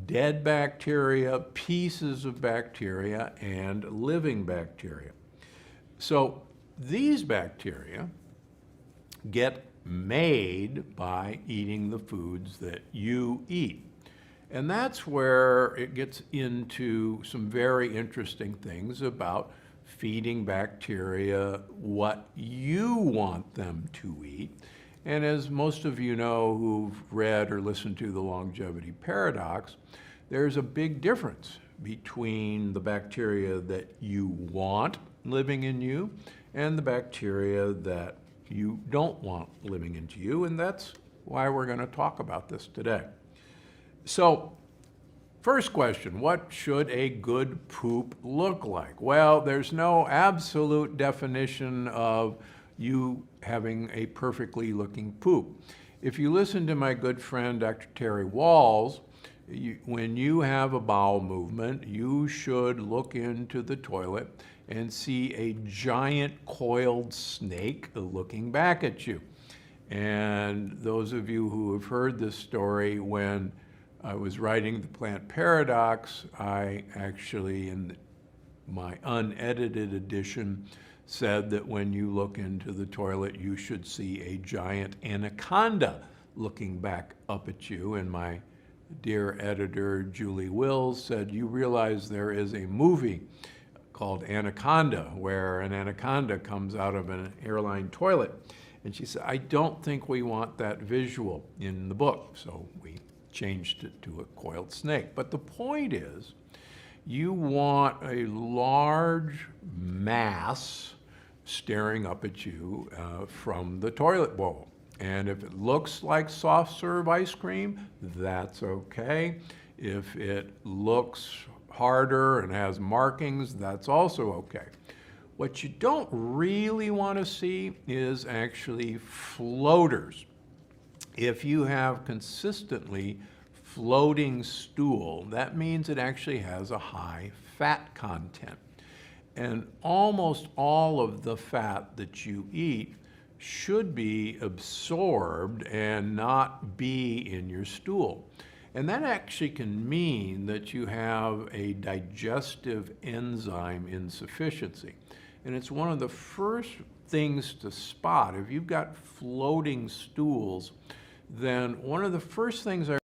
dead bacteria, pieces of bacteria, and living bacteria. So these bacteria get made by eating the foods that you eat. And that's where it gets into some very interesting things about feeding bacteria what you want them to eat. And as most of you know who've read or listened to The Longevity Paradox, there's a big difference between the bacteria that you want living in you and the bacteria that you don't want living into you, and that's why we're going to talk about this today. So, first question, what should a good poop look like? Well, there's no absolute definition of you having a perfectly looking poop. If you listen to my good friend Dr. Terry Walls, when you have a bowel movement, you should look into the toilet and see a giant coiled snake looking back at you. And those of you who have heard this story, when I was writing The Plant Paradox, I actually, in my unedited edition, said that when you look into the toilet, you should see a giant anaconda looking back up at you. And my dear editor, Julie Wills, said, you realize there is a movie called Anaconda, where an anaconda comes out of an airline toilet. And she said, I don't think we want that visual in the book. So we changed it to a coiled snake. But the point is, you want a large mass staring up at you from the toilet bowl. And if it looks like soft serve ice cream, that's okay. If it looks harder and has markings, that's also okay. What you don't really want to see is actually floaters. If you have consistently floating stool, that means it actually has a high fat content. And almost all of the fat that you eat should be absorbed and not be in your stool. And that actually can mean that you have a digestive enzyme insufficiency. And it's one of the first things to spot. If you've got floating stools, then one of the first things I